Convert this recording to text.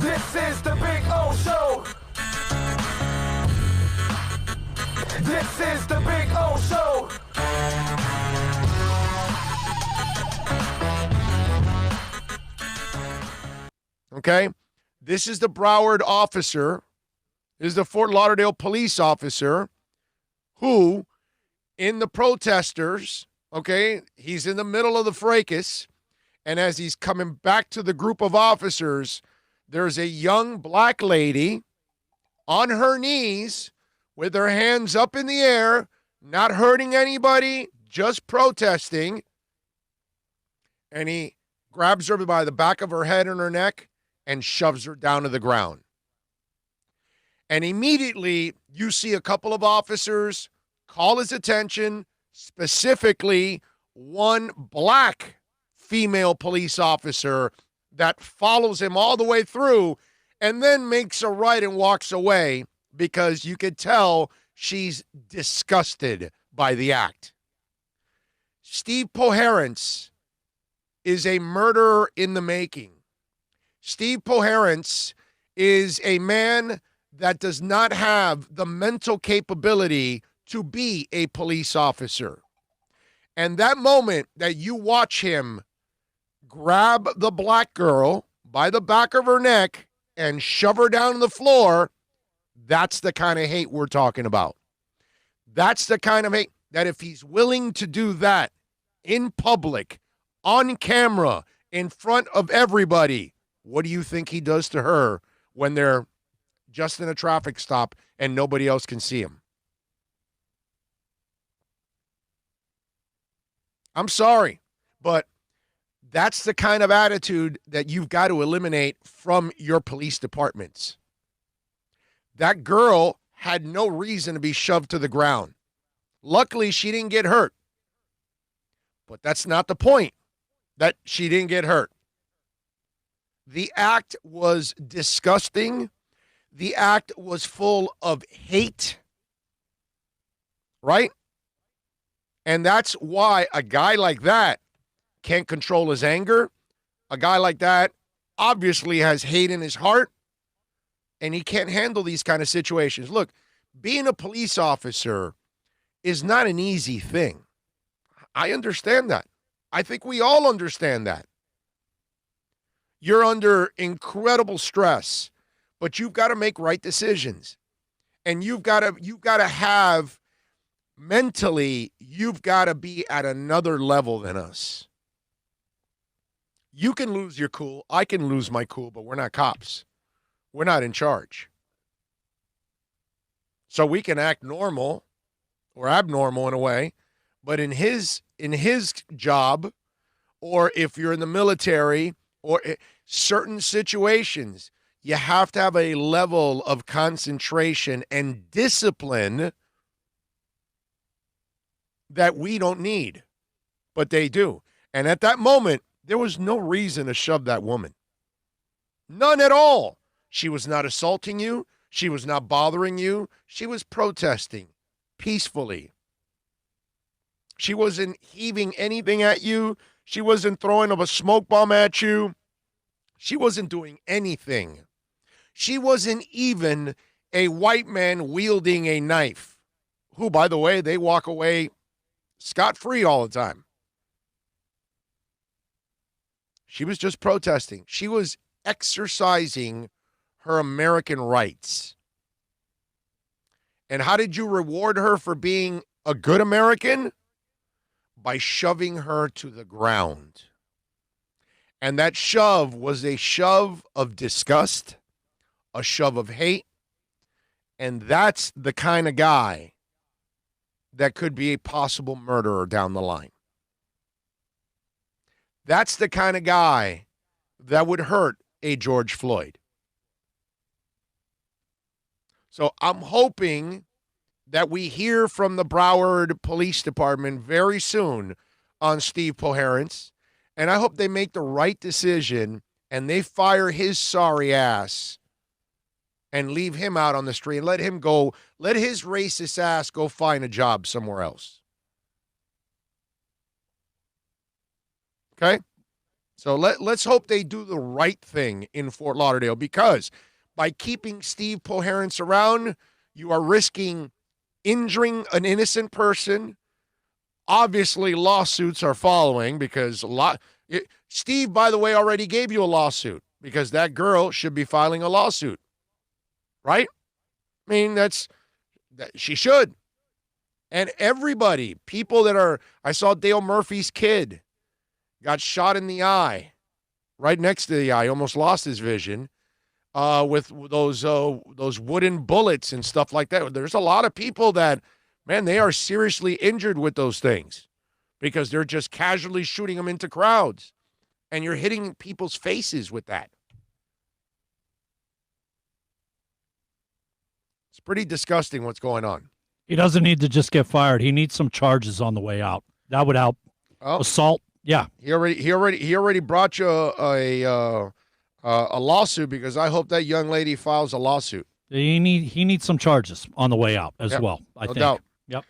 This is the Big O Show. This is the Big O Show. Okay? This is the Broward officer. This is the Fort Lauderdale police officer who, in the protesters, okay, he's in the middle of the fracas, and as he's coming back to the group of officers, there's a young black lady on her knees with her hands up in the air, not hurting anybody, just protesting. And he grabs her by the back of her head and her neck and shoves her down to the ground. And immediately you see a couple of officers call his attention, specifically one black female police officer that follows him all the way through and then makes a right and walks away because you could tell she's disgusted by the act. Steve Poherence is a murderer in the making. Steve Poherence is a man that does not have the mental capability to be a police officer. And that moment that you watch him grab the black girl by the back of her neck and shove her down on the floor, that's the kind of hate we're talking about. That's the kind of hate that if he's willing to do that in public, on camera, in front of everybody, what do you think he does to her when they're just in a traffic stop and nobody else can see him? I'm sorry, but that's the kind of attitude that you've got to eliminate from your police departments. That girl had no reason to be shoved to the ground. Luckily, she didn't get hurt. But that's not the point, that she didn't get hurt. The act was disgusting. The act was full of hate. Right? And that's why a guy like that can't control his anger. A guy like that obviously has hate in his heart, and he can't handle these kind of situations. Look, being a police officer is not an easy thing. I understand that. I think we all understand that. You're under incredible stress, but you've got to make right decisions. And you've got to have mentally, you've got to be at another level than us. You can lose your cool. I can lose my cool, but we're not cops. We're not in charge. So we can act normal or abnormal in a way, but in his job, or if you're in the military or certain situations, you have to have a level of concentration and discipline that we don't need, but they do. And at that moment, there was no reason to shove that woman. None at all. She was not assaulting you. She was not bothering you. She was protesting peacefully. She wasn't heaving anything at you. She wasn't throwing up a smoke bomb at you. She wasn't doing anything. She wasn't even a white man wielding a knife, who, by the way, they walk away scot-free all the time. She was just protesting. She was exercising her American rights. And how did you reward her for being a good American? By shoving her to the ground. And that shove was a shove of disgust, a shove of hate, and that's the kind of guy that could be a possible murderer down the line. That's the kind of guy that would hurt a George Floyd. So I'm hoping that we hear from the Broward Police Department very soon on Steve Poherence, and I hope they make the right decision and they fire his sorry ass and leave him out on the street and let his racist ass go find a job somewhere else. Okay? So let's hope they do the right thing in Fort Lauderdale, because by keeping Steve Poherence around, you are risking injuring an innocent person. Obviously, lawsuits are following because Steve, by the way, already gave you a lawsuit because that girl should be filing a lawsuit, right? I mean, she should. And everybody, people that are, I saw Dale Murphy's kid got shot in the eye, right next to the eye, almost lost his vision with those wooden bullets and stuff like that. There's a lot of people that, man, they are seriously injured with those things because they're just casually shooting them into crowds, and you're hitting people's faces with that. It's pretty disgusting what's going on. He doesn't need to just get fired. He needs some charges on the way out. That would help. Assault. Yeah. He already brought you a lawsuit, because I hope that young lady files a lawsuit. He needs some charges on the way out as well. I think. No doubt. Yep.